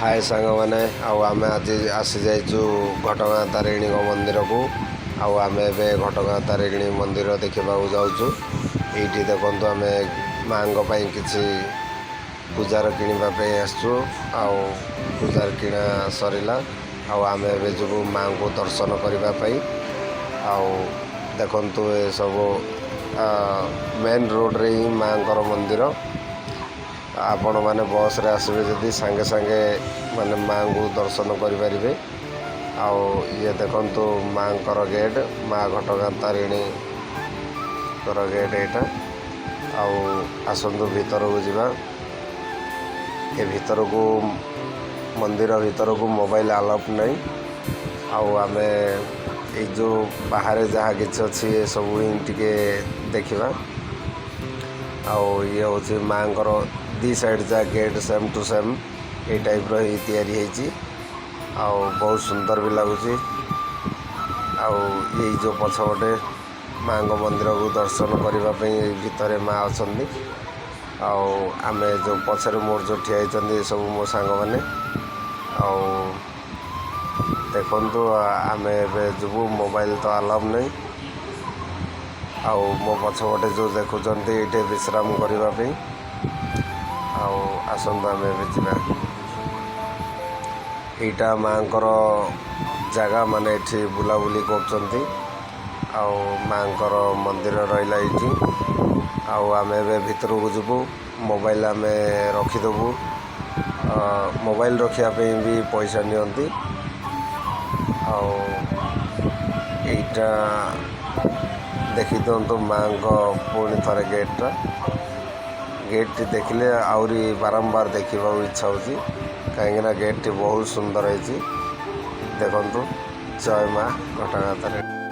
हाय सांग मैंने आम आज आसी जाइचु घटगाँ तारिणी मंदिर को आम ए घटगाँ तारिणी मंदिर देखा जाऊँ ये देखु आम माँ कि पूजार किणापी आसचु पूजार किणा सरला आम ए माँ को दर्शन करने देखु ए सब मेन रोड रे ही माँ मंदिर आपण मैंने बस रे आसबे जदि सांगे सांगे माने माँ को दर्शन करें ये देखु माँ गेट माँ घटगाँ तारिणी गेट यहाँ आसतु भीतर को जीवा ए भीतर को मंदिर भीतर को मोबाइल अलाउ नहीं आम ये जो बाहर जहाँ कि अच्छी ये सब ही टिके देखा ये हूँ माँ दी साइड जा गेट सेम टू सेम ये टाइप रही तैयारी बहुत सुंदर भी लगुच ये जो पछपटे माँ मंदिर को दर्शन करने भितर माँ अच्छा आम जो पछर मोर जो ठिया सब मो सांग मैंने देखु आम एबू मोबाइल तो अलाउ नहीं मो पछपटे जो देखुं ये विश्राम करने आसतु आम जा यहाँ माँ जगह माने ये बुलाबुली कर माँ मंदिर रहा ये आम ए भीतर को जीवु मोबाइल आम रखीदेबू मोबाइल रखापी भी पैसा नियंती यहाँ देखी दिंतु माँ पुणी थे गेटा गेट देखिले आउरी बारंबार देखा इच्छा होची कहीं गेट बहुत सुंदर है देखु जय माँ घटगाँ तारिणी।